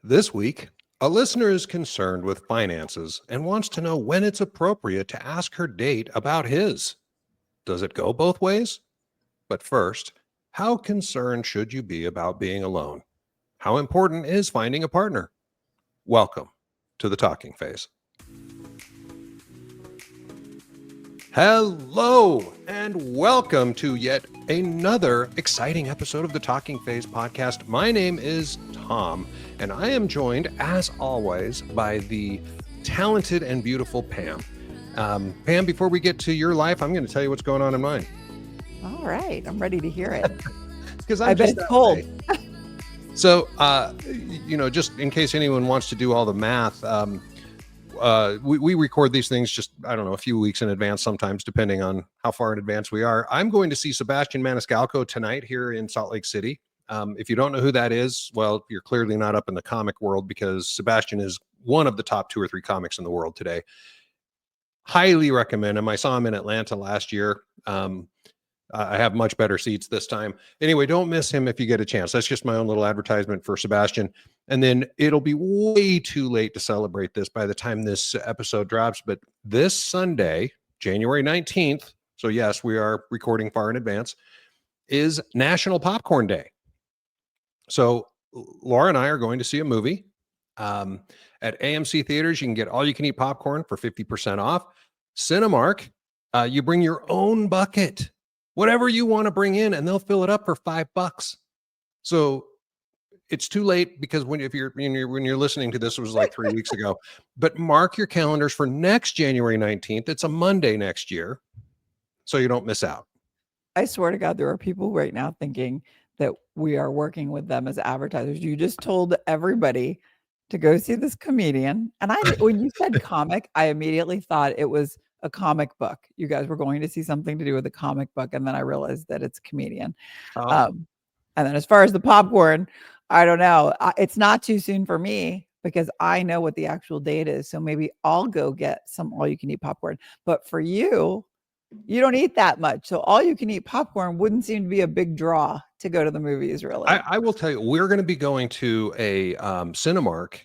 This week, a listener is concerned with finances and wants to know when it's appropriate to ask her date about his. Does it go both ways? But first, how concerned should you be about being alone? How important is finding a partner? Welcome to the talking phase. Hello, and welcome to yet another exciting episode of the Talking Phase podcast. My name is Tom, and I am joined, as always, by the talented and beautiful Pam. Pam, before we get to your life, I'm going to tell you what's going on in mine. All right, I'm ready to hear it. Because I bet it's cold. So, just in case anyone wants to do all the math, we record these things just, I don't know, a few weeks in advance, sometimes depending on how far in advance we are. I'm going to see Sebastian Maniscalco tonight here in Salt Lake City. If you don't know who that is, well, you're clearly not up in the comic world, because Sebastian is one of the top 2 or 3 comics in the world today. Highly recommend him. I saw him in Atlanta last year. I have much better seats this time. Anyway, don't miss him if you get a chance. That's just my own little advertisement for Sebastian. And then it'll be way too late to celebrate this by the time this episode drops. But this Sunday, January 19th, so yes, we are recording far in advance, is National Popcorn Day. So Laura and I are going to see a movie. At AMC Theaters, you can get all-you-can-eat popcorn for 50% off. Cinemark, you bring your own bucket. Whatever you want to bring in, and they'll fill it up for $5. So it's too late, because when you're listening to this, it was like 3 weeks ago. But mark your calendars for next January 19th. It's a Monday next year, so you don't miss out. I swear to God, there are people right now thinking that we are working with them as advertisers. You just told everybody to go see this comedian. And when you said comic, I immediately thought it was a comic book. You guys were going to see something to do with a comic book, and then I realized that it's a comedian. And then as far as the popcorn, I don't know. It's not too soon for me, because I know what the actual date is. So maybe I'll go get some all-you-can-eat popcorn. But for you, you don't eat that much. So all-you-can-eat popcorn wouldn't seem to be a big draw to go to the movies, really. I will tell you, we're going to be going to a Cinemark,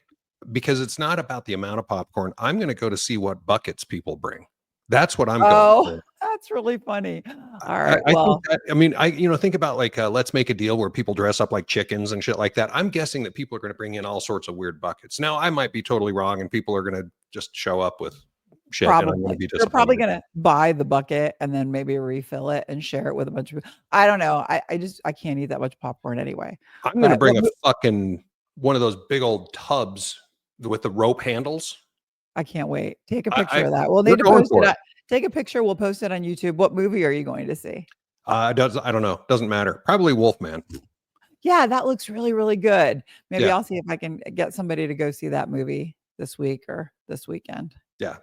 because it's not about the amount of popcorn. I'm going to go to see what buckets people bring. That's what I'm going for. That's really funny. All right. Think about like Let's Make a Deal, where people dress up like chickens and shit like that. I'm guessing that people are going to bring in all sorts of weird buckets. Now, I might be totally wrong, and people are going to just show up with shit. Probably. And I'm going to be They're probably going to buy the bucket and then maybe refill it and share it with a bunch of people. I don't know. I can't eat that much popcorn anyway. I'm going to bring one of those big old tubs with the rope handles. I can't wait. Take a picture of that. We'll need to post it. Take a picture. We'll post it on YouTube. What movie are you going to see? I don't know. Doesn't matter. Probably Wolfman. Yeah, that looks really, really good. Maybe I'll see if I can get somebody to go see that movie this week or this weekend. Yeah.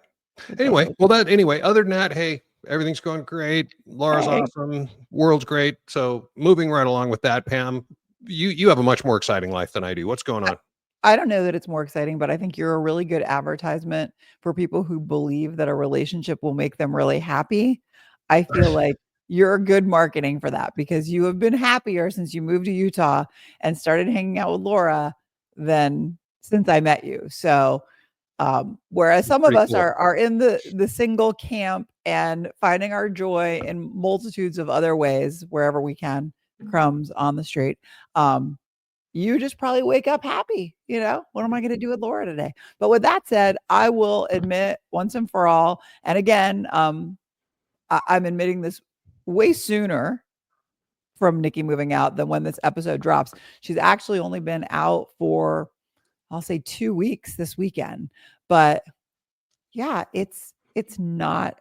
Anyway, other than that, hey, everything's going great. Laura's awesome. World's great. So moving right along with that, Pam, you have a much more exciting life than I do. What's going on? I don't know that it's more exciting, but I think you're a really good advertisement for people who believe that a relationship will make them really happy. I feel like you're good marketing for that, because you have been happier since you moved to Utah and started hanging out with Laura than since I met you. So, whereas some of us are in the single camp and finding our joy in multitudes of other ways, wherever we can, crumbs on the street. You just probably wake up happy. What am I going to do with Laura today? But with that said, I will admit once and for all, and again, I'm admitting this way sooner from Nikki moving out than when this episode drops. She's actually only been out for, I'll say, 2 weeks this weekend. But yeah, it's not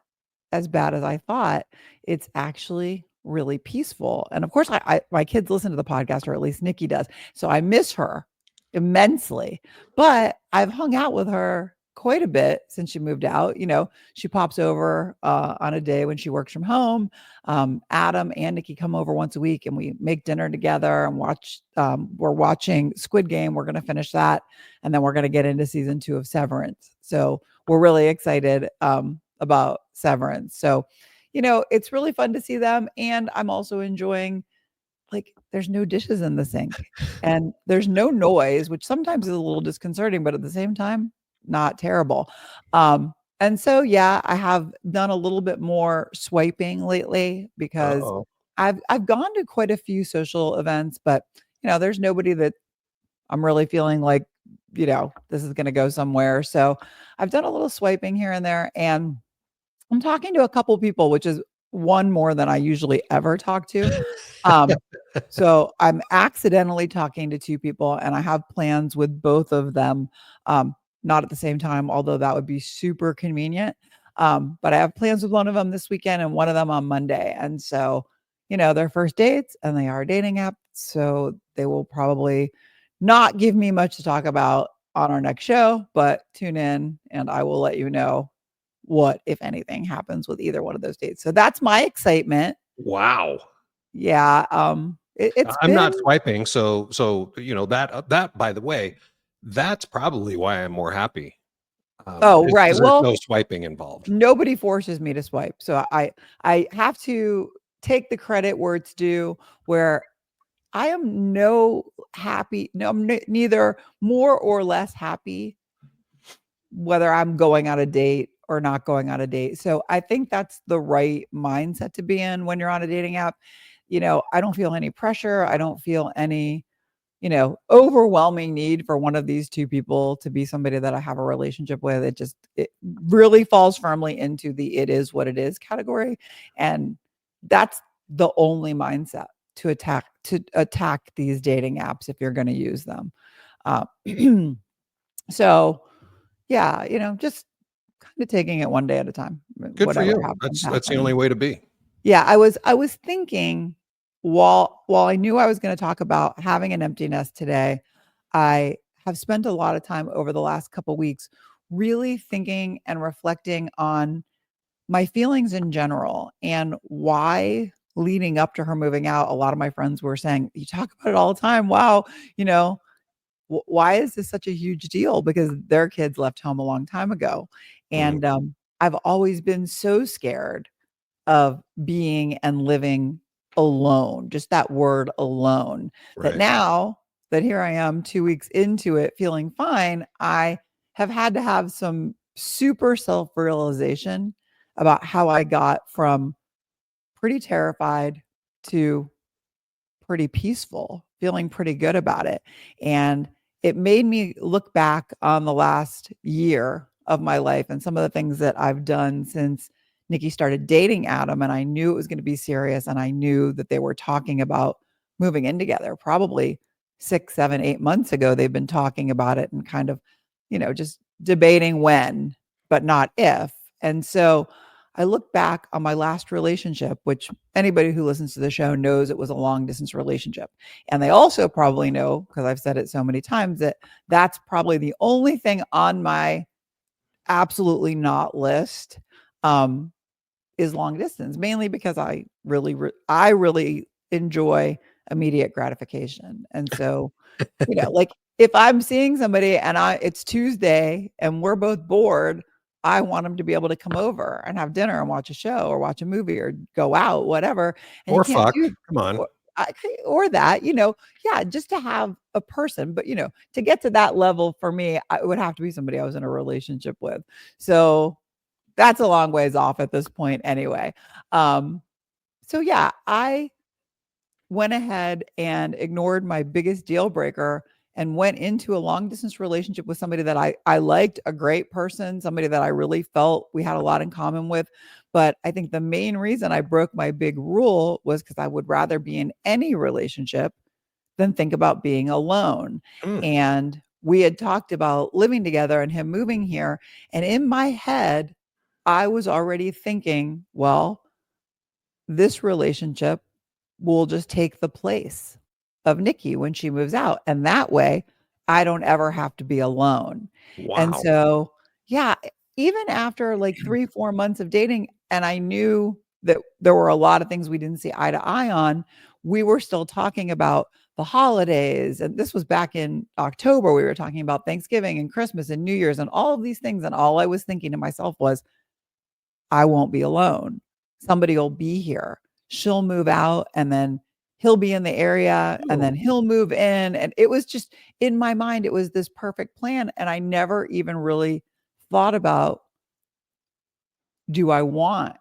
as bad as I thought. It's actually really peaceful. And of course, my kids listen to the podcast, or at least Nikki does. So I miss her immensely. But I've hung out with her quite a bit since she moved out. She pops over on a day when she works from home. Adam and Nikki come over once a week, and we make dinner together and watch. We're watching Squid Game. We're going to finish that, and then we're going to get into season 2 of Severance. So we're really excited about Severance. So it's really fun to see them. And I'm also enjoying like, there's no dishes in the sink and there's no noise, which sometimes is a little disconcerting, but at the same time, not terrible. And so, yeah, I have done a little bit more swiping lately because Uh-oh. I've gone to quite a few social events, but, there's nobody that I'm really feeling like, this is gonna go somewhere. So, I've done a little swiping here and there, and I'm talking to a couple people, which is one more than I usually ever talk to. Um, so I'm accidentally talking to 2 people, and I have plans with both of them, not at the same time, although that would be super convenient. But I have plans with one of them this weekend and one of them on Monday. And so, they're first dates and they are dating app, so they will probably not give me much to talk about on our next show, but tune in and I will let you know what, if anything, happens with either one of those dates. So that's my excitement. Wow. Yeah, it's I'm been not swiping, so that by the way, that's probably why I'm more happy. oh, Is right. because there's Well, no swiping involved. nobody forces me to swipe. So I have to take the credit where it's due, where I am no, I'm neither more or less happy whether I'm going on a date or not going on a date. So I think that's the right mindset to be in when you're on a dating app. I don't feel any pressure. I don't feel any, overwhelming need for one of these 2 people to be somebody that I have a relationship with. It really falls firmly into the it is what it is category. And that's the only mindset to attack these dating apps if you're going to use them. Uh, so yeah, just kinda taking it one day at a time, Good for whatever you. happens, That's the only happens. way to be. Yeah, I was thinking while I knew I was gonna talk about having an empty nest today, I have spent a lot of time over the last couple weeks really thinking and reflecting on my feelings in general and why leading up to her moving out, a lot of my friends were saying, "You talk about it all the time. Wow, you know, why is this such a huge deal?" Because their kids left home a long time ago. Mhm. And I've always been so scared of being and living alone, just that word alone, that Right. now that here I am 2 weeks into it feeling fine, I have had to have some super self-realization about how I got from pretty terrified to pretty peaceful, feeling pretty good about it. And it made me look back on the last year of my life and some of the things that I've done since Nikki started dating Adam. And I knew it was going to be serious. And I knew that they were talking about moving in together probably 6, 7, 8 months ago. They've been talking about it and kind of, just debating when, but not if. And so I look back on my last relationship, which anybody who listens to the show knows it was a long distance relationship. And they also probably know, because I've said it so many times, that that's probably the only thing on my absolutely not list, um, is long distance, mainly because I really enjoy immediate gratification. And so, like, if I'm seeing somebody and it's Tuesday and we're both bored, I want them to be able to come over and have dinner and watch a show or watch a movie or go out, whatever. And you Or can't fuck. do Come on. or I or that, yeah, just to have a person. But, to get to that level for me, it would have to be somebody I was in a relationship with. So that's a long ways off at this point anyway. Um, so yeah, I went ahead and ignored my biggest deal breaker and went into a long distance relationship with somebody that I liked, a great person, somebody that I really felt we had a lot in common with. But I think the main reason I broke my big rule was because I would rather be in any relationship than think about being alone. Mm. And we had talked about living together and him moving here. And in my head, I was already thinking, well, this relationship will just take the place of Nikki when she moves out. And that way, I don't ever have to be alone. And Wow. so, yeah, even after like 3, 4 months of dating, and I knew that there were a lot of things we didn't see eye to eye on, we were still talking about the holidays. And this was back in October. We were talking about Thanksgiving and Christmas and New Year's and all of these things. And all I was thinking to myself was, I won't be alone. Somebody will be here. She'll move out and then he'll be in the area and Oh, then he'll move in. And it was just in my mind, it was this perfect plan. And I never even really thought about, do I want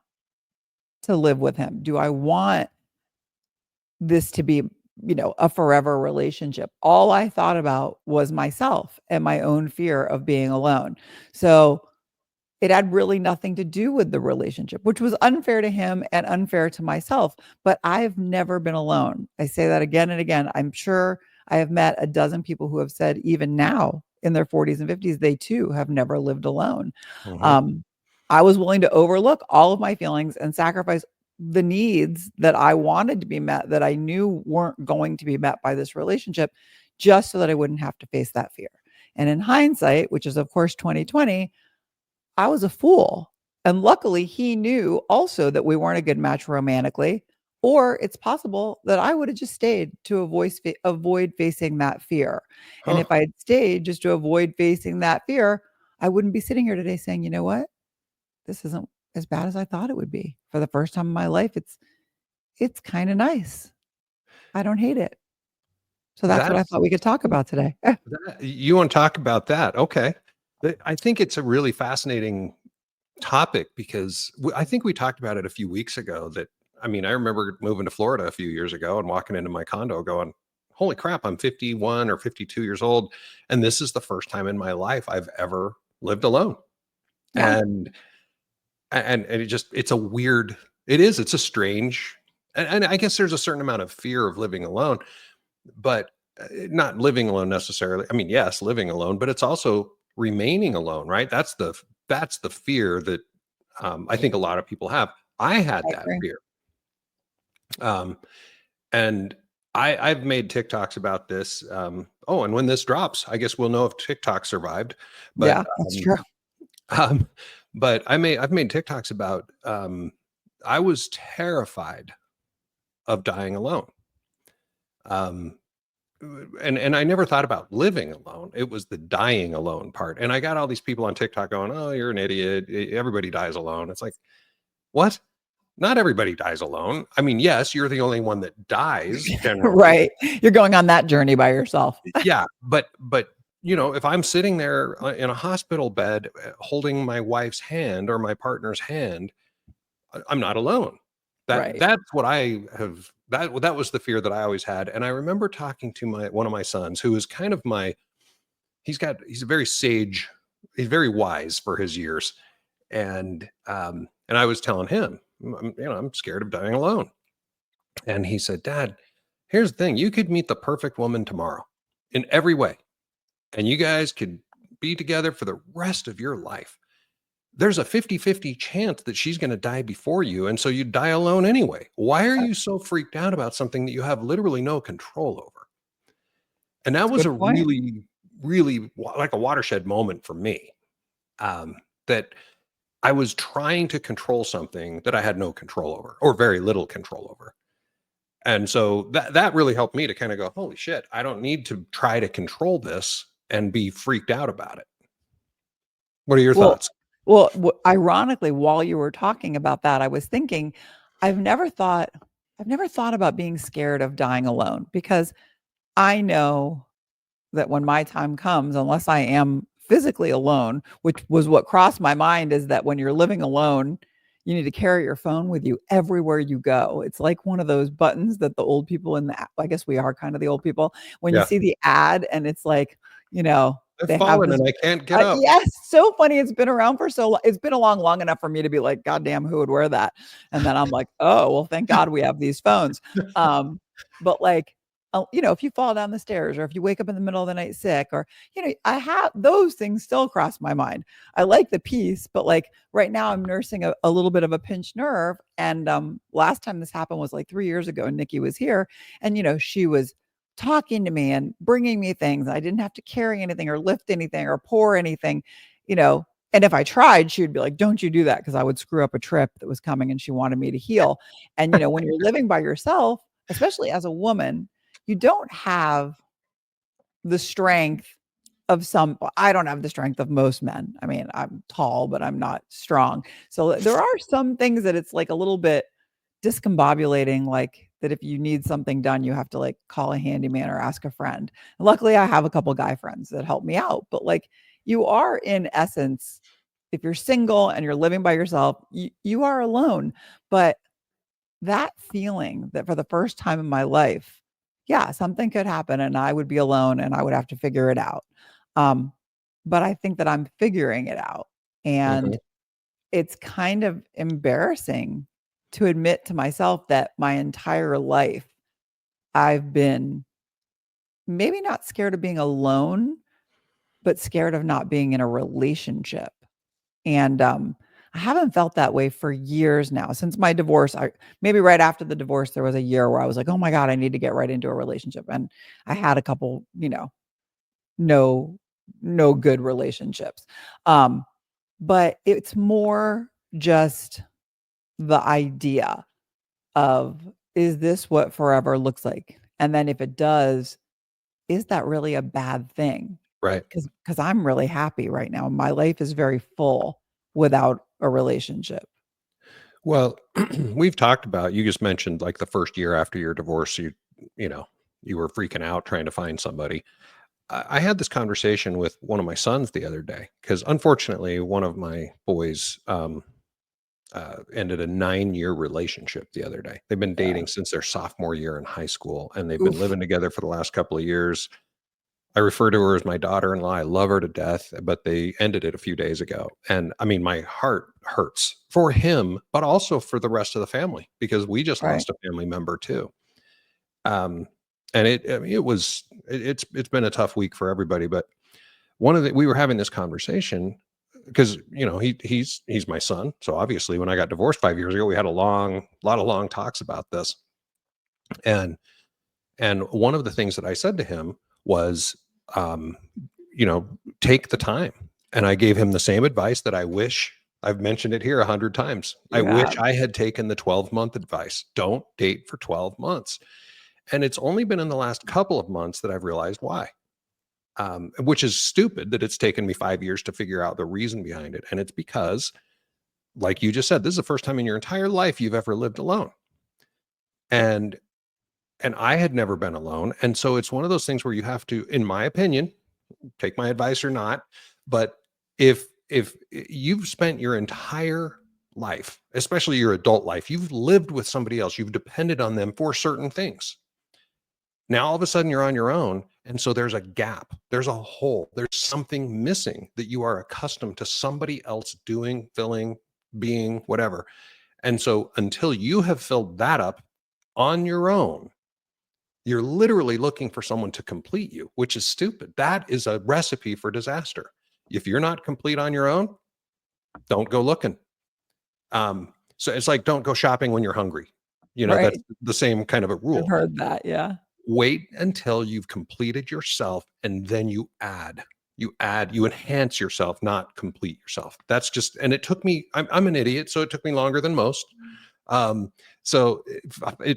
to live with him? Do I want this to be, a forever relationship? All I thought about was myself and my own fear of being alone. So it had really nothing to do with the relationship, which was unfair to him and unfair to myself. But I've never been alone. I say that again and again. I'm sure I have met a dozen people who have said, even now in their 40s and 50s, they too have never lived alone. mhm. Um, I was willing to overlook all of my feelings and sacrifice the needs that I wanted to be met that I knew weren't going to be met by this relationship, just so that I wouldn't have to face that fear. And in hindsight, which is of course 2020, I was a fool. And luckily, he knew also that we weren't a good match romantically, or it's possible that I would have just stayed to avoid facing that fear. And Huh. if I had stayed just to avoid facing that fear, I wouldn't be sitting here today saying, you know what? This isn't as bad as I thought it would be. For the first time in my life, it's kind of nice. I don't hate it. So that's what I That's thought we could talk about today. you want to talk about that? Okay. I think it's a really fascinating topic because I think we talked about it a few weeks ago. That I mean, I remember moving to Florida a few years ago and walking into my condo going, "Holy crap, I'm 51 or 52 years old, and this is the first time in my life I've ever lived alone." Yeah. And and it's a weird, it's a strange, and I guess there's a certain amount of fear of living alone, but not living alone necessarily. I mean, yes, living alone, but it's also remaining alone, right? That's the fear that I think a lot of people have. I had I that agree. fear, um, and I've made TikToks about this. Oh, and when this drops, I guess we'll know if TikTok survived. But Yeah, that's um, true. um, but I've made TikToks about. I was terrified of dying alone. Um, and I never thought about living alone. It was the dying alone part. And I got all these people on TikTok going, "Oh, you're an idiot. Everybody dies alone." It's like, what? Not everybody dies alone. I mean, yes, you're the only one that dies generally. Right. You're going on that journey by yourself. Yeah, but if I'm sitting there in a hospital bed holding my wife's hand or my partner's hand, I'm not alone. Right. That's what I have that was the fear that I always had. And I remember talking to my one of my sons who is kind of my he's a very sage, he's very wise for his years. And I was telling him, I'm scared of dying alone. And he said, "Dad, here's the thing. You could meet the perfect woman tomorrow in every way, and you guys could be together for the rest of your life. There's a 50-50 chance that she's going to die before you. And so you die alone anyway. Why are you so freaked out about something that you have literally no control over?" And that That's a was good a point. really, really like a watershed moment for me. That I was trying to control something that I had no control over or very little control over. And so that really helped me to kind of go, holy shit, I don't need to try to control this and be freaked out about it. What are your Well thoughts? ironically, while you were talking about that, I was thinking, I've never thought I've never thought about being scared of dying alone, because I know that when my time comes, unless I am physically alone, which was what crossed my mind, is that when you're living alone, you need to carry your phone with you everywhere you go. It's like one of those buttons that the old people I guess we are kind of the old people, when you Yeah. see the ad and it's like, you know, I've they have fallen this and I can't get up. yes, so funny. It's been around for it's been along long enough for me to be like, God damn, who would wear that? And then I'm like, oh, well, thank God we have these phones. But like, if you fall down the stairs, or if you wake up in the middle of the night sick, or, I have those things still cross my mind. I like the peace, but like right now I'm nursing a little bit of a pinched nerve. And last time this happened was like 3 years ago, and Nikki was here, and, she was talking to me and bringing me things. I didn't have to carry anything or lift anything or pour anything, you know. And if I tried, she would be like, "Don't you do that," because I would screw up a trip that was coming and she wanted me to heal. And, when you're living by yourself, especially as a woman, you don't have the strength of some. I don't have the strength of most men. I mean, I'm tall, but I'm not strong. So there are some things that it's like a little bit discombobulating, like that if you need something done, you have to like call a handyman or ask a friend. And luckily, I have a couple guy friends that help me out. But like you are in essence, if you're single and you're living by yourself, you are alone. But that feeling that for the first time in my life, yeah, something could happen and I would be alone and I would have to figure it out. Um, but I think that I'm figuring it out. Mhm. And it's kind of embarrassing to admit to myself that my entire life I've been maybe not scared of being alone, but scared of not being in a relationship. And I haven't felt that way for years now. Since my divorce, I maybe right after the divorce, there was a year where I was like, oh my God, I need to get right into a relationship. And I had a couple, no, no good relationships. Um, but it's more just the idea of, is this what forever looks like? And then if it does, is that really a bad thing? Right. Because I'm really happy right now. My life is very full without a relationship. Well, we've talked about, you just mentioned like the first year after your divorce, you know, you were freaking out trying to find somebody. I had this conversation with one of my sons the other day because unfortunately, one of my boys ended a 9-year relationship the other day. They've been Yeah. dating since their sophomore year in high school and they've been Oof. living together for the last couple of years. I refer to her as my daughter-in-law. I love her to death, but they ended it a few days ago. And I mean, my heart hurts for him, but also for the rest of the family because we just Right. lost a family member too. Um, and I mean, it's been a tough week for everybody. But we were having this conversation because he's my son. So obviously, when I got divorced 5 years ago, we had a lot of long talks about this. And one of the things that I said to him was, um, take the time. And I gave him the same advice that I wish I've mentioned it here 100 times. I You wish have. I had taken the 12-month advice. Don't date for 12 months. And it's only been in the last couple of months that I've realized why. Which is stupid that it's taken me 5 years to figure out the reason behind it. And it's because, like you just said, this is the first time in your entire life you've ever lived alone. And I had never been alone. And so it's one of those things where you have to, in my opinion, take my advice or not, but if you've spent your entire life, especially your adult life, you've lived with somebody else, you've depended on them for certain things. Now all of a sudden you're on your own, and so there's a gap, there's a hole, there's something missing that you are accustomed to somebody else doing, filling, being, whatever. And so until you have filled that up on your own, you're literally looking for someone to complete you, which is stupid. That is a recipe for disaster. If you're not complete on your own, don't go looking. So it's like don't go shopping when you're hungry. That's Right. the same kind of a I've rule. heard that. Yeah. Wait until you've completed yourself and then you enhance yourself, not complete yourself. That's just, and it took me, I'm an idiot, so it took me longer than most. Um, so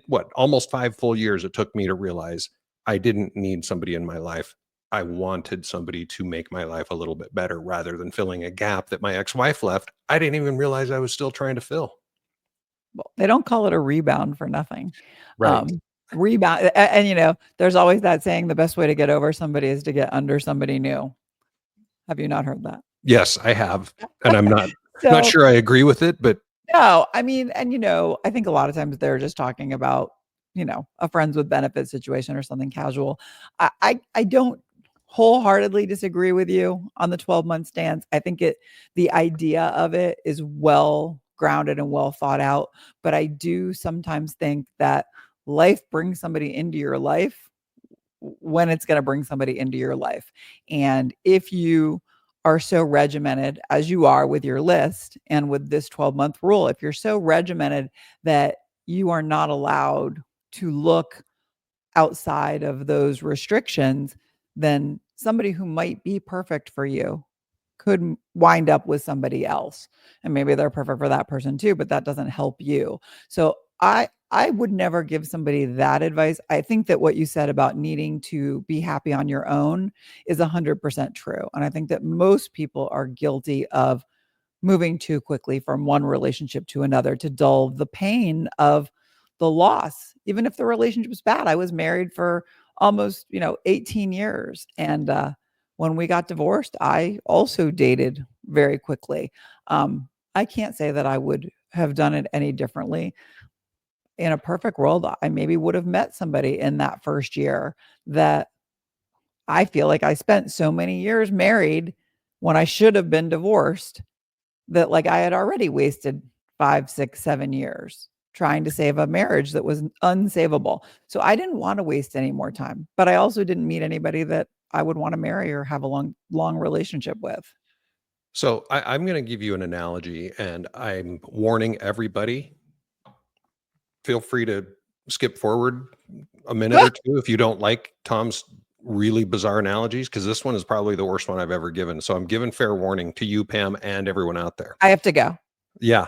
what, almost 5 full years it took me to realize I didn't need somebody in my life. I wanted somebody to make my life a little bit better rather than filling a gap that my ex-wife left. I didn't even realize I was still trying to fill. Well, they don't call it a rebound for nothing. Right. Rebound, and there's always that saying, the best way to get over somebody is to get under somebody new. Have you not heard that? Yes, I have. And I'm not So sure I agree with it, but no, I mean, and I think a lot of times they're just talking about, a friends with benefits situation or something casual. I don't wholeheartedly disagree with you on the 12-month stance. I think the idea of it is well grounded and well thought out, but I do sometimes think that life brings somebody into your life when it's going to bring somebody into your life. And if you are so regimented as you are with your list and with this 12-month rule, if you're so regimented that you are not allowed to look outside of those restrictions, then somebody who might be perfect for you could wind up with somebody else. And maybe they're perfect for that person too, but that doesn't help you. So I would never give somebody that advice. I think that what you said about needing to be happy on your own is 100% true. And I think that most people are guilty of moving too quickly from one relationship to another to dull the pain of the loss, even if the relationship was bad. I was married for almost, 18 years. And when we got divorced, I also dated very quickly. I can't say that I would have done it any differently. In a perfect world, I maybe would have met somebody in that first year that I feel like I spent so many years married when I should have been divorced that like I had already wasted 5, 6, 7 years trying to save a marriage that was unsavable. So I didn't want to waste any more time, but I also didn't meet anybody that I would want to marry or have a long relationship with. So I'm going to give you an analogy, and I'm warning everybody. Feel free to skip forward a minute or two if you don't like Tom's really bizarre analogies, because this one is probably the worst one I've ever given. So I'm giving fair warning to you, Pam, and everyone out there. I have to go. Yeah.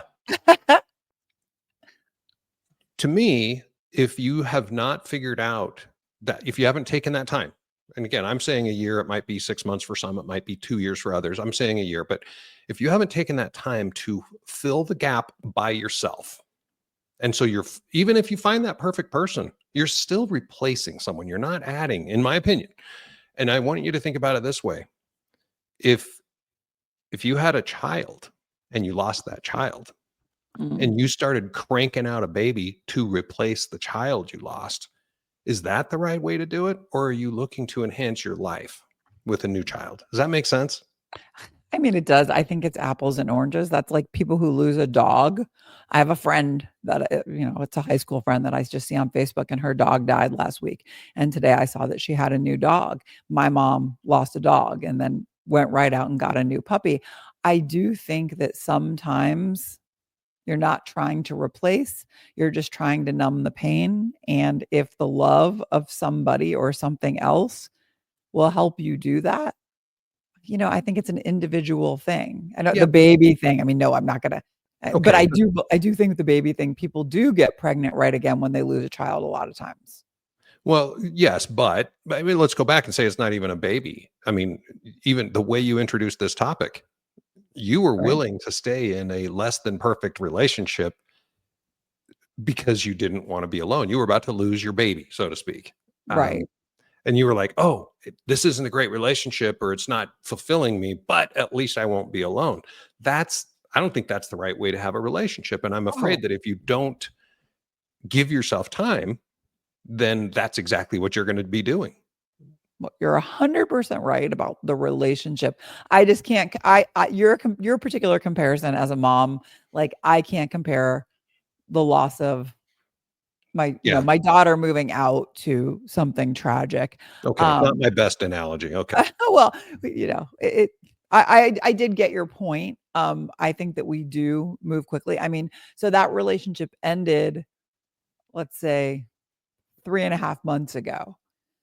To me, if you have not figured out that, if you haven't taken that time, and again, I'm saying a year, it might be 6 months for some, it might be 2 years for others. I'm saying a year, but if you haven't taken that time to fill the gap by yourself, and so even if you find that perfect person, you're still replacing someone. You're not adding, in my opinion. And I want you to think about it this way. If you had a child and you lost that child, Mm. and you started cranking out a baby to replace the child you lost, is that the right way to do it? Or are you looking to enhance your life with a new child? Does that make sense? I mean, it does. I think it's apples and oranges. That's like people who lose a dog. I have a friend that, it's a high school friend that I just see on Facebook, and her dog died last week. And today I saw that she had a new dog. My mom lost a dog and then went right out and got a new puppy. I do think that sometimes you're not trying to replace, you're just trying to numb the pain. And if the love of somebody or something else will help you do that, I think it's an individual thing. I know Yeah. the baby thing, I mean, no, I'm not gonna but Okay. I do think the baby thing, people do get pregnant right again when they lose a child a lot of times. Well, yes, but I mean, let's go back and say it's not even a baby. I mean, even the way you introduced this topic, you were Right, willing to stay in a less than perfect relationship because you didn't want to be alone. You were about to lose your baby, so to speak. right. And you were like, oh, this isn't a great relationship, or it's not fulfilling me, but at least I won't be alone. I don't think that's the right way to have a relationship. And I'm Oh, afraid that if you don't give yourself time, then that's exactly what you're going to be doing. well, you're 100% right about the relationship. I just can't your particular comparison as a mom, like, I can't compare the loss of Yeah. my daughter moving out to something tragic. Okay. Not Um my best analogy. Okay. Well, I did get your point. I think that we do move quickly. I mean, so that relationship ended, let's say, 3.5 months ago.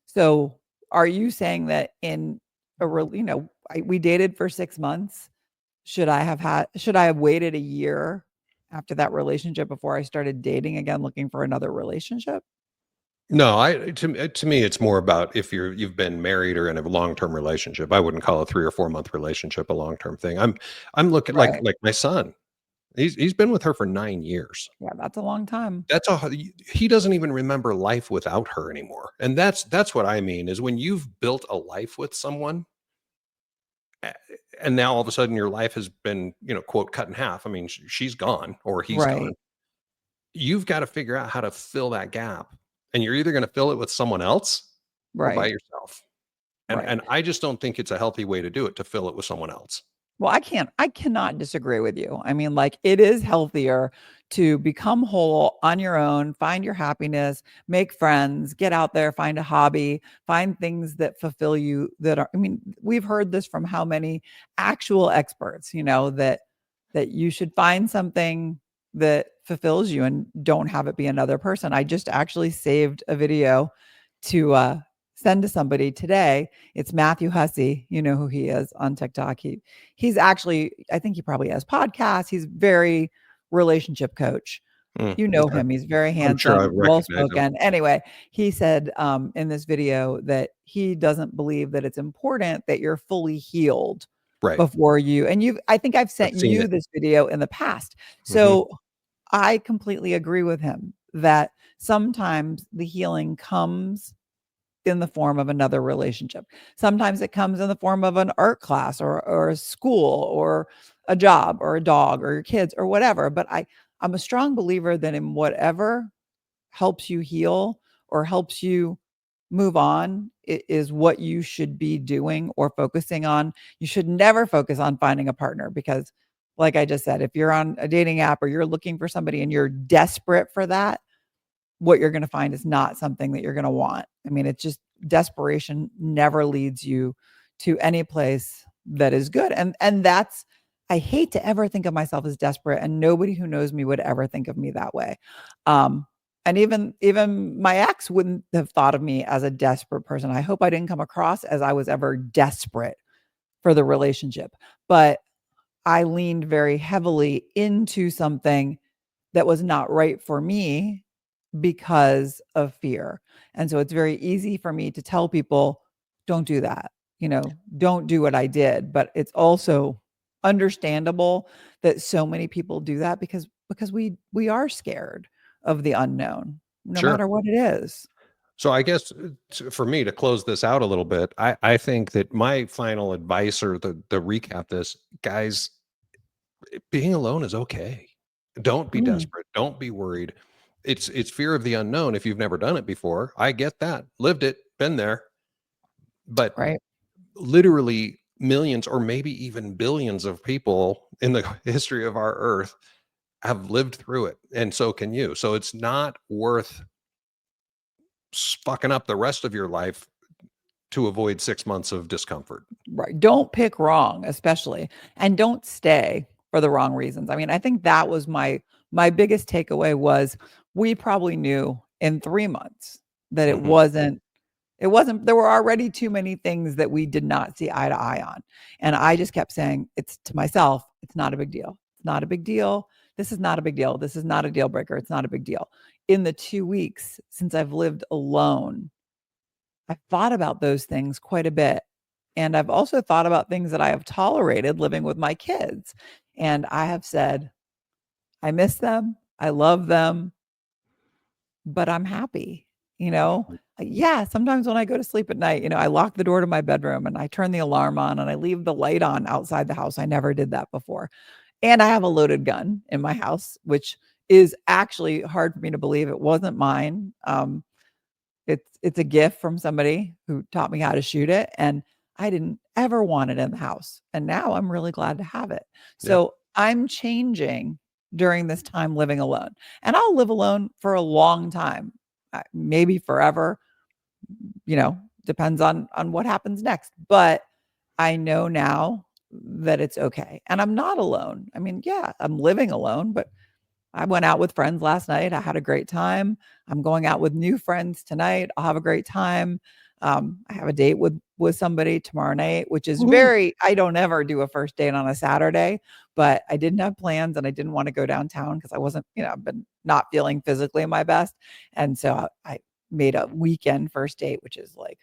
So are you saying that in we dated for 6 months? Should I have waited a year after that relationship before I started dating again, looking for another relationship? No, to me, it's more about if you've been married or in a long-term relationship. I wouldn't call a 3 or 4 month relationship a long-term thing. I'm looking Right. like my son. He's been with her for 9 years. Yeah, that's a long time. That's he doesn't even remember life without her anymore. And that's what I mean is when you've built a life with someone, a- and now all of a sudden your life has been, quote, cut in half. I mean, she's gone or he's gone. Right. You've got to figure out how to fill that gap. And you're either going to fill it with someone else or by Right. yourself. And Right. I just don't think it's a healthy way to do it, to fill it with someone else. Well, I cannot disagree with you. I mean, like, it is healthier to become whole on your own, find your happiness, make friends, get out there, find a hobby, find things that fulfill you that are, I mean, we've heard this from how many actual experts, that you should find something that fulfills you and don't have it be another person. I just actually saved a video to send to somebody today. It's Matthew Hussey. You know who he is on TikTok. He's actually, I think he probably has podcasts. He's very relationship coach. You know Okay. him. He's very I'm sure I handsome, well recognize him. spoken. Anyway, he said in this video that he doesn't believe that it's important that you're fully healed Right. before I think I've I've sent seen you it. this video in the past. Mhm. So I completely agree with him. that sometimes the healing comes in the form of another relationship. Sometimes it comes in the form of an art class or a school or a job or a dog or your kids or whatever. But I'm a strong believer that in whatever helps you heal or helps you move on is what you should be doing or focusing on. You should never focus on finding a partner because, like I just said, if you're on a dating app or you're looking for somebody and you're desperate for that, what you're going to find is not something that you're going to want. I mean, it's just desperation never leads you to any place that is good. And that's, I hate to ever think of myself as desperate, and nobody who knows me would ever think of me that way. And even my ex wouldn't have thought of me as a desperate person. I hope I didn't come across as I was ever desperate for the relationship, but I leaned very heavily into something that was not right for me because of fear. And so it's very easy for me to tell people, don't do that, don't do what I did. But it's also understandable that so many people do that because we are scared of the unknown, no Sure. matter what it is. So I guess for me to close this out a little bit, I think that my final advice or the recap this, guys, being alone is okay. Don't be Mm, desperate. Don't be worried. It's fear of the unknown if you've never done it before. I get that. Lived it, been there. But right. literally millions or maybe even billions of people in the history of our earth have lived through it. And so can you. So it's not worth fucking up the rest of your life to avoid 6 months of discomfort. Right. Don't pick wrong, especially, and don't stay for the wrong reasons. I mean, I think that was my biggest takeaway was we probably knew in 3 months that Mhm. it wasn't there were already too many things that we did not see eye to eye on. And I just kept saying it's to myself, it's not a big deal. It's not a big deal. This is not a big deal. This is not a deal breaker. It's not a big deal. In the 2 weeks since I've lived alone, I've thought about those things quite a bit. And I've also thought about things that I have tolerated living with my kids. And I have said, I miss them. I love them, but I'm happy. Yeah, sometimes when I go to sleep at night, I lock the door to my bedroom and I turn the alarm on and I leave the light on outside the house. I never did that before. And I have a loaded gun in my house, which is actually hard for me to believe. It wasn't mine. It's a gift from somebody who taught me how to shoot it, and I didn't ever want it in the house, and now I'm really glad to have it. Yeah. So, I'm changing during this time living alone, and I'll live alone for a long time, maybe forever, depends on what happens next, but I know now that it's okay, and I'm not alone. I mean, yeah, I'm living alone, but I went out with friends last night. I had a great time. I'm going out with new friends tonight. I'll have a great time. I have a date with somebody tomorrow night, which is Woohoo. I don't ever do a first date on a Saturday, but I didn't have plans and I didn't want to go downtown because I wasn't, I've been not feeling physically my best. And so I made a weekend first date, which is like,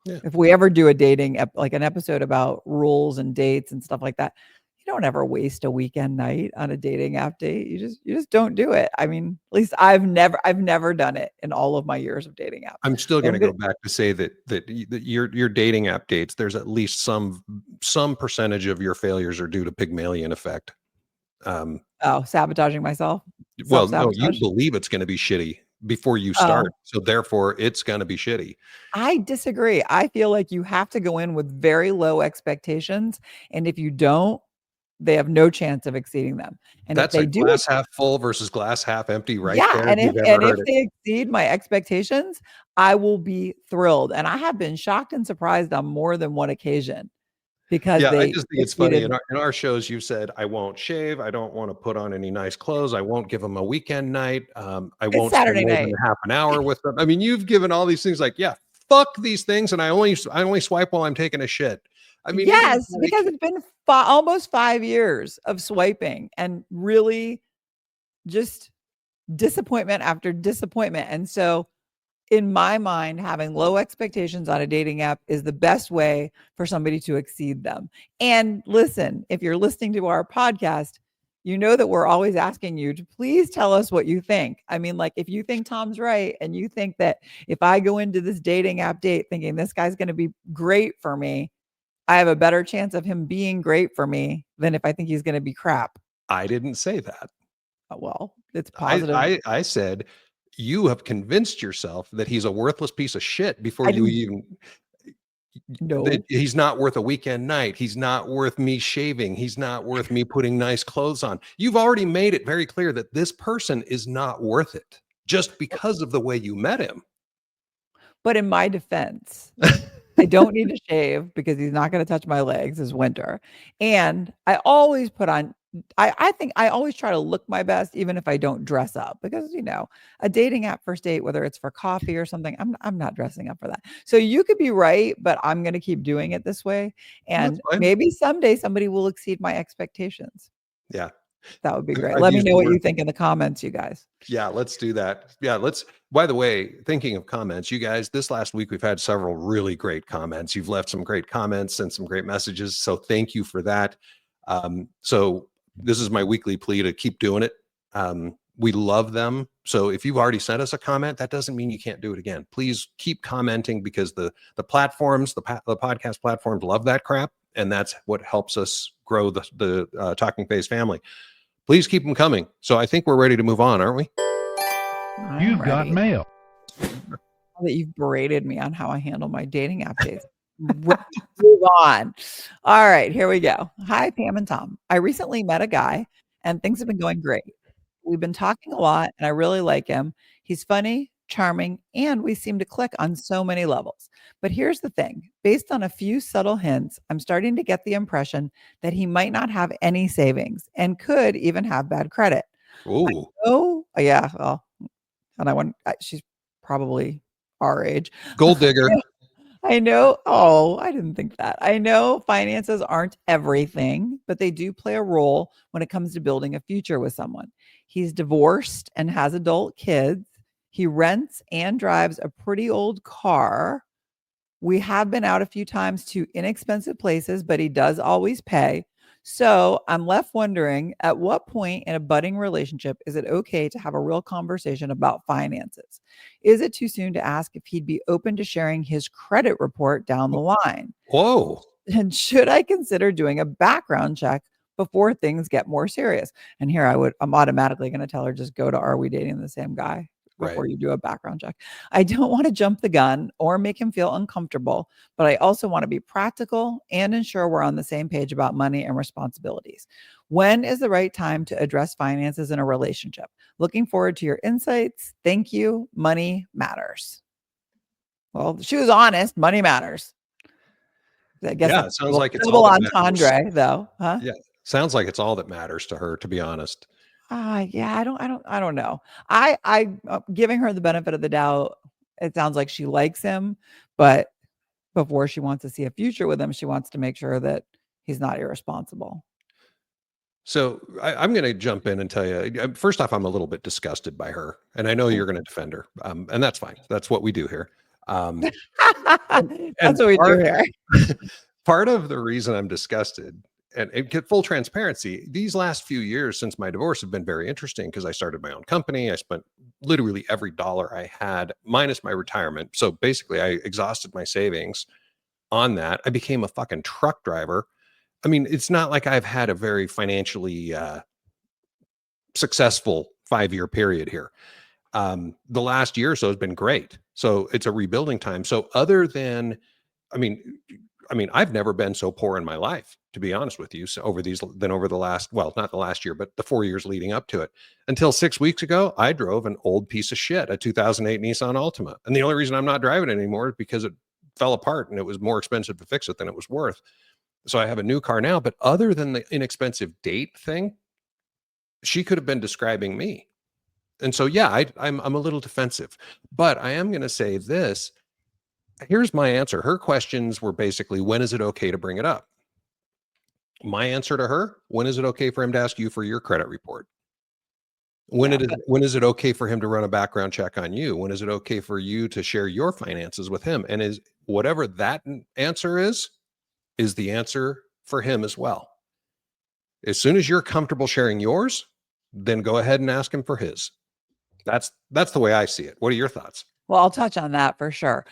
Yeah. if we ever do a like an episode about rules and dates and stuff like that, you don't ever waste a weekend night on a dating app date. You just don't do it. I mean, at least I've never done it in all of my years of dating apps. I'm still But going I'm to gonna go back to say that your dating app dates, there's at least some percentage of your failures are due to Pygmalion effect. Um, oh, sabotaging myself, well, no, you self-sabotage. believe it's going to be shitty before you start, Oh, so therefore it's going to be shitty. I disagree. I feel like you have to go in with very low expectations, and if you don't, they have no chance of exceeding them. And if That's a they do, glass half full versus glass half empty right yeah, there. If and if you've ever and if heard it. they exceed my expectations, I will be thrilled, and I have been shocked and surprised on more than one occasion because Yeah, I they just think it's funny. exceeded. In our shows, you said, I won't shave. I don't want to put on any nice clothes. I won't give them a weekend night. I It's won't spend Saturday more than night. a half an hour with them. I mean, you've given all these things like, yeah, fuck these things. And I only swipe while I'm taking a shit. I mean, even Yes, like, because it's been almost 5 years of swiping and really just disappointment after disappointment, and so in my mind, having low expectations on a dating app is the best way for somebody to exceed them. And listen, if you're listening to our podcast, you know that we're always asking you to please tell us what you think. I mean, like, if you think Tom's right and you think that if I go into this dating app date thinking this guy's going to be great for me, I have a better chance of him being great for me than if I think he's going to be crap. I didn't say that. Well, it's positive. I said you have convinced yourself that he's a worthless piece of shit before I you didn't even that know. he's not worth a weekend night. He's not worth me shaving. He's not worth me putting nice clothes on. You've already made it very clear that this person is not worth it just because of the way you met him. But in my defense, I don't need to shave because he's not gonna touch my legs this winter, and I always put on I think I always try to look my best even if I don't dress up because, a dating app first date, whether it's for coffee or something, I'm not dressing up for that. So you could be right, but I'm gonna keep doing it this way, That's and fine. maybe someday somebody will exceed my expectations. Yeah. That would be great. I've Let me used know the what word. you think in the comments, you guys. Yeah, let's do that. Yeah, let's. By the way, thinking of comments, you guys, this last week we've had several really great comments. You've left some great comments and some great messages. So thank you for that. So this is my weekly plea to keep doing it. We love them. So if you've already sent us a comment, that doesn't mean you can't do it again. Please keep commenting because the platforms, the podcast platforms love that crap. And that's what helps us grow the Talking Phase family. Please keep them coming. So I think we're ready to move on, aren't we? I'm ready. Mail. Now that you've berated me on how I handle my dating app dates. Let's move on. All right, here we go. Hi, Pam and Tom. I recently met a guy and things have been going great. We've been talking a lot and I really like him. He's funny, charming, and we seem to click on so many levels. But here's the thing, based on a few subtle hints, I'm starting to get the impression that he might not have any savings and could even have bad credit. Ooh, Oh, yeah. Well, and she's probably our age. gold digger. I know. Oh, I didn't think that. I know finances aren't everything, but they do play a role when it comes to building a future with someone. He's divorced and has adult kids. He rents and drives a pretty old car. We have been out a few times to inexpensive places, but he does always pay. So I'm left wondering at what point in a budding relationship is it okay to have a real conversation about finances? Is it too soon to ask if he'd be open to sharing his credit report down the line? Whoa. And should I consider doing a background check before things get more serious? And here I'm automatically going to tell her just go to Are We Dating the Same Guy Right. before you do a background check. I don't want to jump the gun or make him feel uncomfortable, but I also want to be practical and ensure we're on the same page about money and responsibilities. When is the right time to address finances in a relationship? Looking forward to your insights. Thank you. Money matters. Well, she was honest. Money matters. I guess Yeah, that's it sounds double, like it's all double that matters. entendre though, huh? Yeah, sounds like it's all that matters to her, to be honest. Yeah, I don't know. Giving her the benefit of the doubt, it sounds like she likes him, but before she wants to see a future with him, she wants to make sure that he's not irresponsible. So I'm going to jump in and tell you, first off, I'm a little bit disgusted by her, and I know you're going to defend her, and that's fine. That's what we do here. That's And what we do here. part of the reason I'm disgusted and get full transparency, these last few years since my divorce have been very interesting because I started my own company. I spent literally every dollar I had minus my retirement. So basically, I exhausted my savings on that. I became a fucking truck driver. I mean, it's not like I've had a very financially successful 5-year period here. The last year or so has been great. So it's a rebuilding time. So other than, I mean, I've never been so poor in my life, to be honest with you. So over the last, well, not the last year, but the 4 years leading up to it. Until 6 weeks ago, I drove an old piece of shit, a 2008 Nissan Altima. And the only reason I'm not driving it anymore is because it fell apart and it was more expensive to fix it than it was worth. So I have a new car now. But other than the inexpensive date thing, she could have been describing me. And so, yeah, I'm a little defensive, but I am going to say this. Here's my answer. Her questions were basically, when is it okay to bring it up? My answer to her, when is it okay for him to ask you for your credit report? Yeah, When is it okay for him to run a background check on you? When is it okay for you to share your finances with him? And is whatever that answer is the answer for him as well. As soon as you're comfortable sharing yours, then go ahead and ask him for his. That's the way I see it. What are your thoughts? Well, I'll touch on that for sure.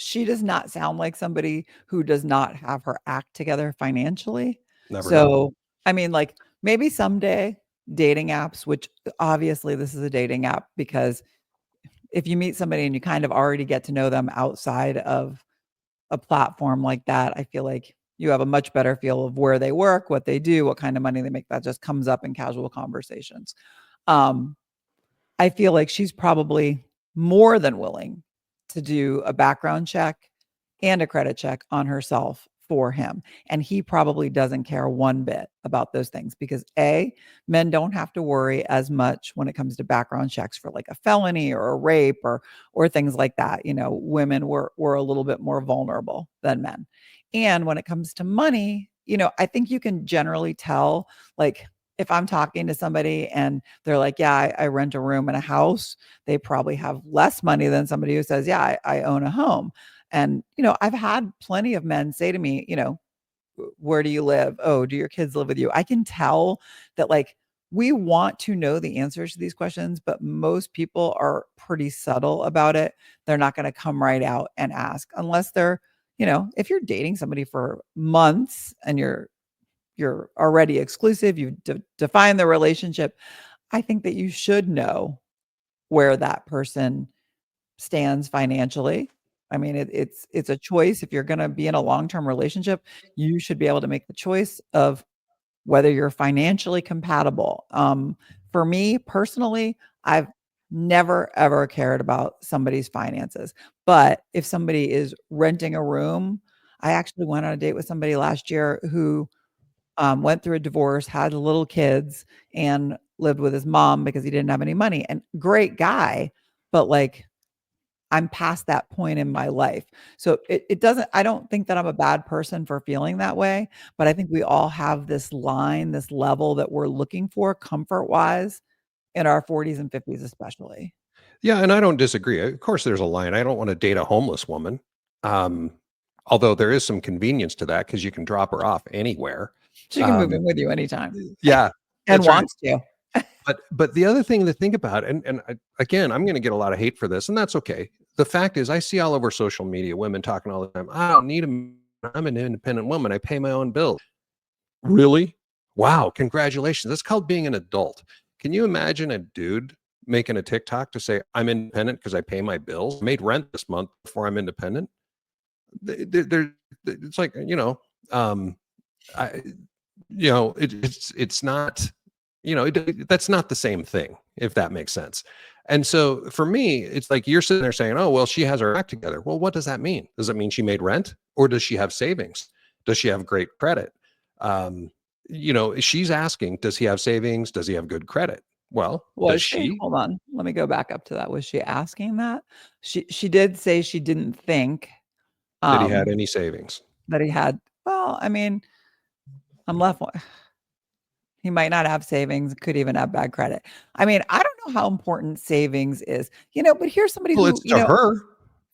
She does not sound like somebody who does not have her act together financially. Never know. So, I mean, like maybe someday dating apps, which obviously this is a dating app because if you meet somebody and you kind of already get to know them outside of a platform like that, I feel like you have a much better feel of where they work, what they do, what kind of money they make. That just comes up in casual conversations. Um, I feel like she's probably more than willing to do a background check and a credit check on herself for him. And he probably doesn't care one bit about those things because A, men don't have to worry as much when it comes to background checks for like a felony or a rape or things like that. You know, women were a little bit more vulnerable than men. And when it comes to money, you know, I think you can generally tell like if I'm talking to somebody and they're like, yeah, I rent a room in a house, they probably have less money than somebody who says, yeah, I own a home. And, you know, I've had plenty of men say to me, you know, where do you live? Oh, do your kids live with you? I can tell that like we want to know the answers to these questions, but most people are pretty subtle about it. They're not going to come right out and ask unless they're, you know, if you're dating somebody for months and you're already exclusive, you've defined the relationship, I think that you should know where that person stands financially. I mean, it's a choice. If you're going to be in a long-term relationship, you should be able to make the choice of whether you're financially compatible. For me personally, I've never ever cared about somebody's finances. But if somebody is renting a room, I actually went on a date with somebody last year who went through a divorce, had little kids, and lived with his mom because he didn't have any money. And great guy, but like I'm past that point in my life. So it doesn't, I don't think that I'm a bad person for feeling that way, but I think we all have this line, this level that we're looking for comfort wise in our 40s and 50s, especially. Yeah, and I don't disagree. Of course, there's a line. I don't want to date a homeless woman. Um, Although there is some convenience to that because you can drop her off anywhere. She can move Um, in with you anytime yeah, and that's right. wants to. But the other thing to think about, and again, I'm going to get a lot of hate for this, and that's okay. The fact is, I see all over social media women talking all the time. I don't need a man. I'm an independent woman. I pay my own bills. Really? Wow! Congratulations. That's called being an adult. Can you imagine a dude making a TikTok to say I'm independent because I pay my bills? I made rent this month before I'm independent. It's like um, I, it's not, that's not the same thing, if that makes sense. And so for me, it's like you're sitting there saying, oh, well, she has her act together. Well, what does that mean? Does it mean she made rent, or does she have savings? Does she have great credit? Um, she's asking, does he have savings? Does he have good credit? Well, does Was she? she? Hold on. Let me go back up to that. Was she asking that? She did say she didn't think That he had um any savings? that he had. Well, I mean, I'm left he might not have savings, could even have bad credit. I mean, I don't know how important savings is. You know, but here's somebody Well, who, it's you to know, her.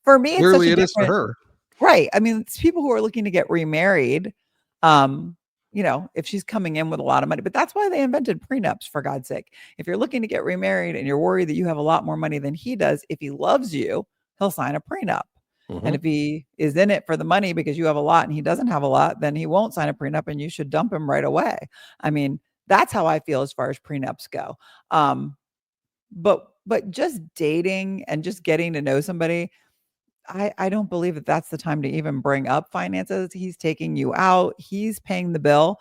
for me it's such Clearly a it is to different. her. Right. I mean, it's people who are looking to get remarried. Um, you know, if she's coming in with a lot of money, but that's why they invented prenups, for God's sake. If you're looking to get remarried and you're worried that you have a lot more money than he does, if he loves you, he'll sign a prenup. And Mhm. if he is in it for the money because you have a lot and he doesn't have a lot, then he won't sign a prenup and you should dump him right away. I mean, that's how I feel as far as prenups go. But just dating and just getting to know somebody, I don't believe that that's the time to even bring up finances. He's taking you out. He's paying the bill.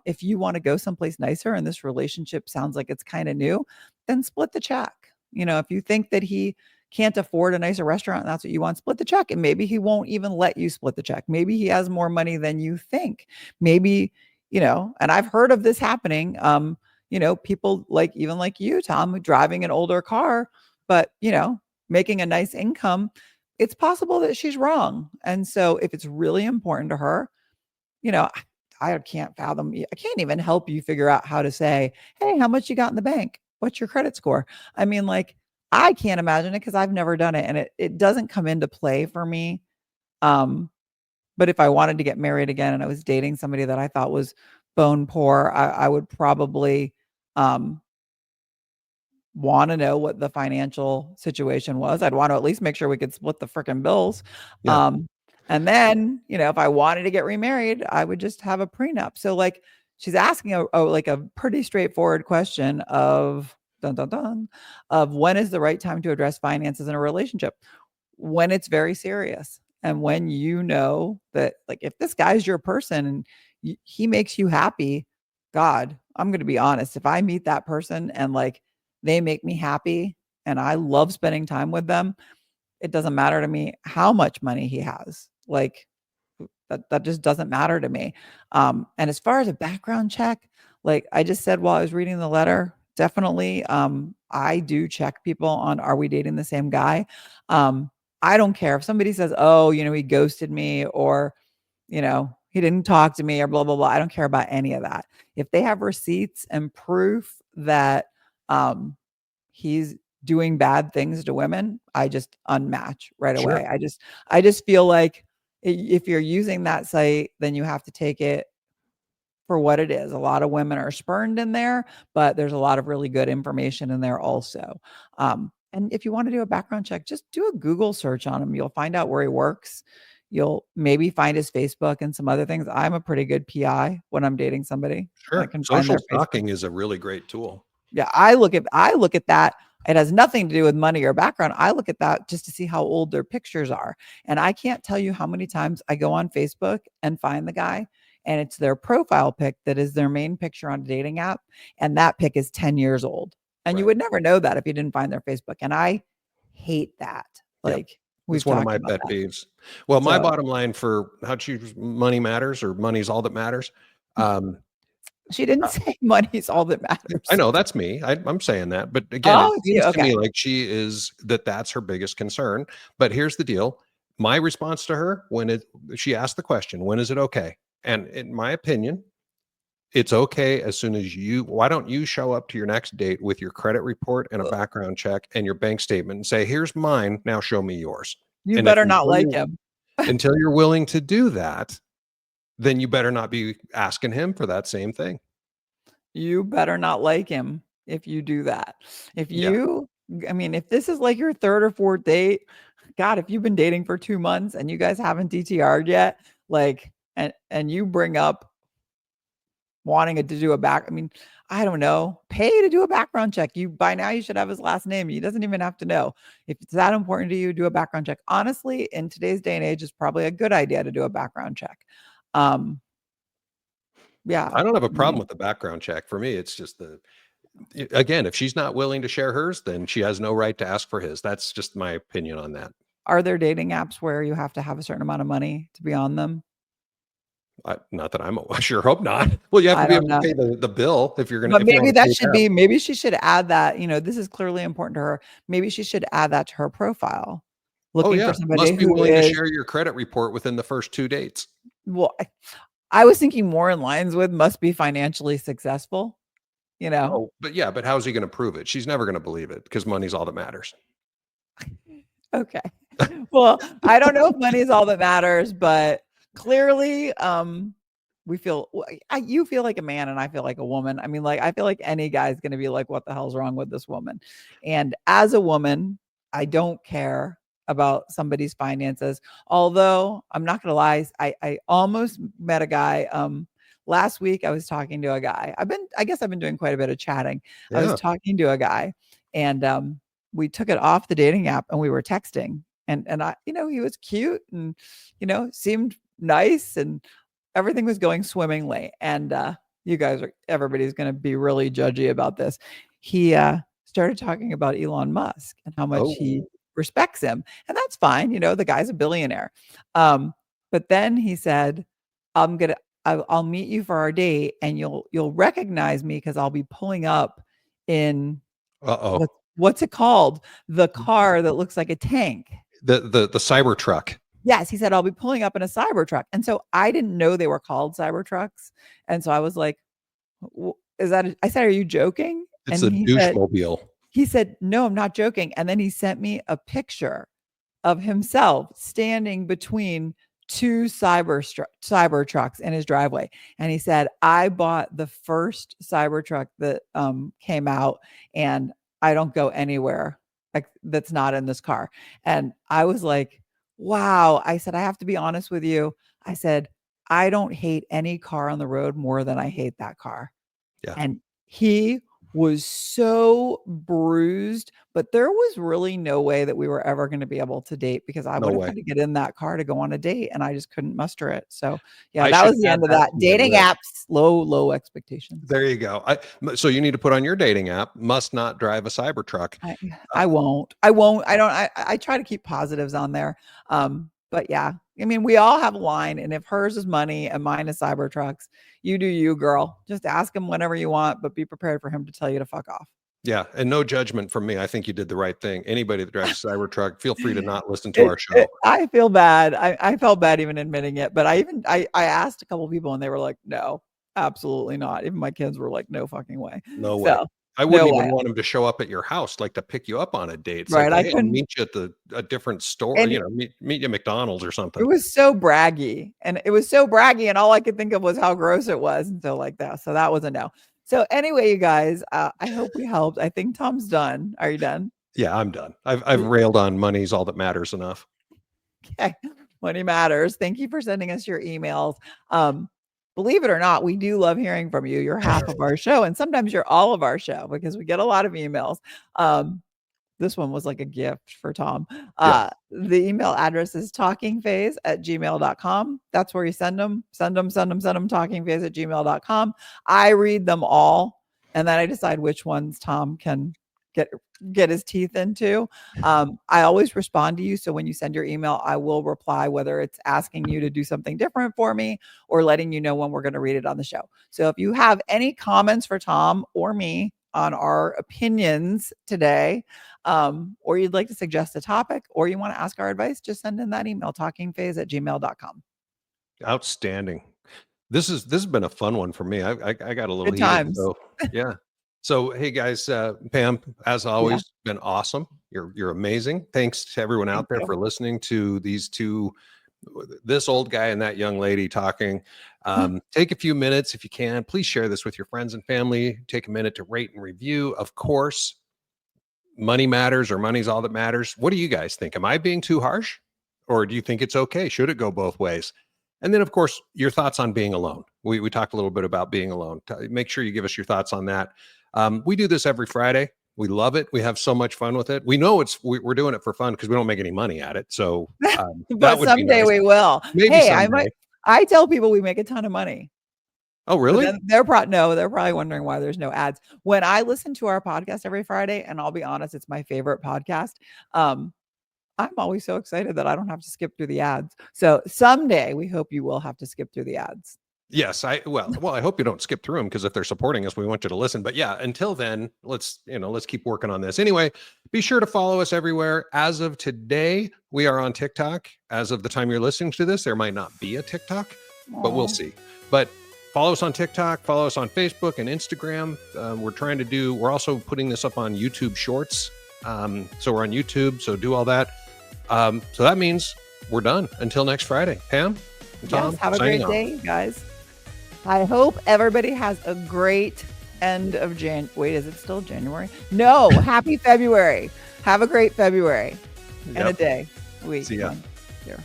If you want to go someplace nicer and this relationship sounds like it's kind of new, then split the check. You know, if you think that he can't afford a nicer restaurant and that's what you want, split the check. And maybe he won't even let you split the check. Maybe he has more money than you think. Maybe, you know, and I've heard of this happening. You know, people like even like you, Tom, driving an older car, but you know, making a nice income, it's possible that she's wrong. And so if it's really important to her, you know, I can't fathom, I can't even help you figure out how to say, hey, how much you got in the bank? What's your credit score? I mean, like, I can't imagine it because I've never done it and it doesn't come into play for me. Um, but if I wanted to get married again and I was dating somebody that I thought was bone poor, I would probably want to know what the financial situation was. I'd want to at least make sure we could split the freaking bills. Yeah. And then, if I wanted to get remarried, I would just have a prenup. So like she's asking like a pretty straightforward question of dun dun dun of when is the right time to address finances in a relationship? When it's very serious. And when you know that like if this guy's your person and he makes you happy, God, I'm going to be honest, if I meet that person and like they make me happy and I love spending time with them, it doesn't matter to me how much money he has. Like that just doesn't matter to me. And as far as a background check, like I just said while I was reading the letter, definitely I do check people on are we dating the same guy? I don't care if somebody says, "Oh, he ghosted me," or he didn't talk to me or blah blah blah. I don't care about any of that. If they have receipts and proof that um he's doing bad things to women, I just unmatch right Sure. away. I just feel like if you're using that site, then you have to take it for what it is. A lot of women are spurned in there, but there's a lot of really good information in there also. And if you want to do a background check, just do a Google search on him. You'll find out where he works. You'll maybe find his Facebook and some other things. I'm a pretty good PI when I'm dating somebody. I Sure. can find Social their Facebook. stalking is a really great tool. Yeah, I look at that. It has nothing to do with money or background. I look at that just to see how old their pictures are. And I can't tell you how many times I go on Facebook and find the guy and it's their profile pic that is their main picture on a dating app and that pic is 10 years old. And you Right. would never know that if you didn't find their Facebook and I hate that. Yeah. Like It's we've one of talked my about pet that. peeves. Well, my So, bottom line for how to choose money matters or money's all that matters. Um, she didn't uh, say money's all that I matters. know that's me. I'm saying that, but again, it Oh, it's you. seems to Okay. me like that's her biggest concern. But here's the deal. My response to her she asked the question, when is it okay? And in my opinion, it's okay as soon as why don't you show up to your next date with your credit report and a background check and your bank statement and say, here's mine. Now show me yours. You And if better not like him. until you're willing to do that, then you better not be asking him for that same thing. You better not like him if you do that. If Yeah. you I mean, if this is like your 3rd or 4th date, God, if you've been dating for 2 months and you guys haven't DTR'd yet, like, and you bring up wanting it to do I mean, I don't know, pay to do a background check. By now you should have his last name. He doesn't even have to know. If it's that important to you, do a background check. Honestly, in today's day and age, it's probably a good idea to do a background check. Um, yeah, I don't have a I problem mean, with the background check. For me, it's just again, if she's not willing to share hers, then she has no right to ask for his. That's just my opinion on that. are there dating apps where you have to have a certain amount of money to be on them? Not that I sure hope not. Well, you have to I be don't able to know. pay the bill But if you're on maybe a that paid should app. be maybe she should add that, this is clearly important to her. Maybe she should add that to her profile. Oh Looking for yeah, somebody must be who willing to is share your credit report within the first 2 dates. well, I was thinking more in lines with must be financially successful, you know? Oh, but yeah, but how's he going to prove it? She's never going to believe it because money's all that matters. Okay. Well, I don't know if money is all that matters, but clearly, we feel you feel like a man and I feel like a woman. I mean, like I feel like any guy's going to be like, what the hell's wrong with this woman? And as a woman, I don't care about somebody's finances. Although I'm not going to lie, I almost met a guy. Last week I was talking to a guy. I guess I've been doing quite a bit of chatting. I was Yeah. talking to a guy and we took it off the dating app and we were texting and I, he was cute and, seemed nice and everything was going swimmingly. And, everybody's going to be really judgy about this. He, started talking about Elon Musk and how much he Oh. respects him. And that's fine. The guy's a billionaire. But then he said, I'm going to, I'll meet you for our date and you'll recognize me because I'll be pulling up in Uh-oh. what's it called? The car that looks like a tank. The cyber truck. Yes, he said, "I'll be pulling up in a Cybertruck." And so I didn't know they were called Cybertrucks. And so I was like, "Is that I said, "Are you joking?" It's And a douche-mobile. he said, "No, I'm not joking." And then he sent me a picture of himself standing between 2 cyber trucks in his driveway. And he said, I bought the first cyber truck that came out, and I don't go anywhere that's not in this car. And I was like, wow. I said, I have to be honest with you. I said, I don't hate any car on the road more than I hate that car. Yeah. And he was so bruised, but there was really no way that we were ever going to be able to date, because I No would have way. had to get in that car to go on a date, and I just couldn't muster it. So yeah, I that should was the add end of that that. to my Dating list. apps, low expectations. There you go. So you need to put on your dating app, must not drive a Cybertruck. I won't. I won't. I don't. I try to keep positives on there. But yeah, I mean, we all have a line, and if hers is money and mine is Cybertrucks, you do you, girl. Just ask him whenever you want, but be prepared for him to tell you to fuck off. Yeah, and no judgment from me. I think you did the right thing. Anybody that drives a Cybertruck, feel free to not listen to our show. I feel bad. I felt bad even admitting it, but I asked a couple people, and they were like, no, absolutely not. Even my kids were like, no fucking way. No way. So I no wouldn't even way. want him to show up at your house, like to pick you up on a date. It's Right. like, I hey, I'll couldn't. meet you at a different store, And meet you at McDonald's or it something. was so braggy, and all I could think of was how gross it was. And so like that. So that was a no. So anyway, you guys, I hope we helped. I think Tom's done. Are you done? Yeah, I'm done. I've railed on money's all that matters enough. Okay. Money matters. Thank you for sending us your emails. Believe it or not, we do love hearing from you. You're half of our show, and sometimes you're all of our show, because we get a lot of emails. This one was like a gift for Tom. Yeah. The email address is talkingphase@gmail.com. That's where you send them, talkingphase@gmail.com. I read them all, and then I decide which ones Tom can get his teeth into. I always respond to you. So when you send your email, I will reply, whether it's asking you to do something different for me or letting you know when we're going to read it on the show. So if you have any comments for Tom or me on our opinions today, or you'd like to suggest a topic, or you want to ask our advice, just send in that email, talkingphase@gmail.com. Outstanding. This has been a fun one for me. I got a little Good heated. times. So yeah. So hey guys, Pam, as always, been awesome. You're amazing. Thanks to everyone out there for listening to these two, this old guy and that young lady talking. Take a few minutes if you can. Please share this with your friends and family. Take a minute to rate and review. Of course, money matters, or money's all that matters. What do you guys think? Am I being too harsh, or do you think it's okay? Should it go both ways? And then, of course, your thoughts on being alone. We talked a little bit about being alone. Make sure you give us your thoughts on that. We do this every Friday. We love it. We have so much fun with it. We know we're doing it for fun because we don't make any money at it. So but someday we will. Maybe someday. I tell people we make a ton of money. Oh, really? They're probably wondering why there's no ads. When I listen to our podcast every Friday, and I'll be honest, it's my favorite podcast. I'm always so excited that I don't have to skip through the ads. So someday we hope you will have to skip through the ads. Yes, I hope you don't skip through them, because if they're supporting us, we want you to listen. But yeah, until then, let's keep working on this. Anyway, be sure to follow us everywhere. As of today, we are on TikTok. As of the time you're listening to this, there might not be a TikTok, but we'll see. But follow us on TikTok, follow us on Facebook and Instagram. We're also putting this up on YouTube Shorts. So we're on YouTube, so do all that. So that means we're done until next Friday. Pam and Tom, have a great day, you guys. I hope everybody has a great end of Wait, is it still January? No, happy February. Have a great February and a day, week. See ya. Here.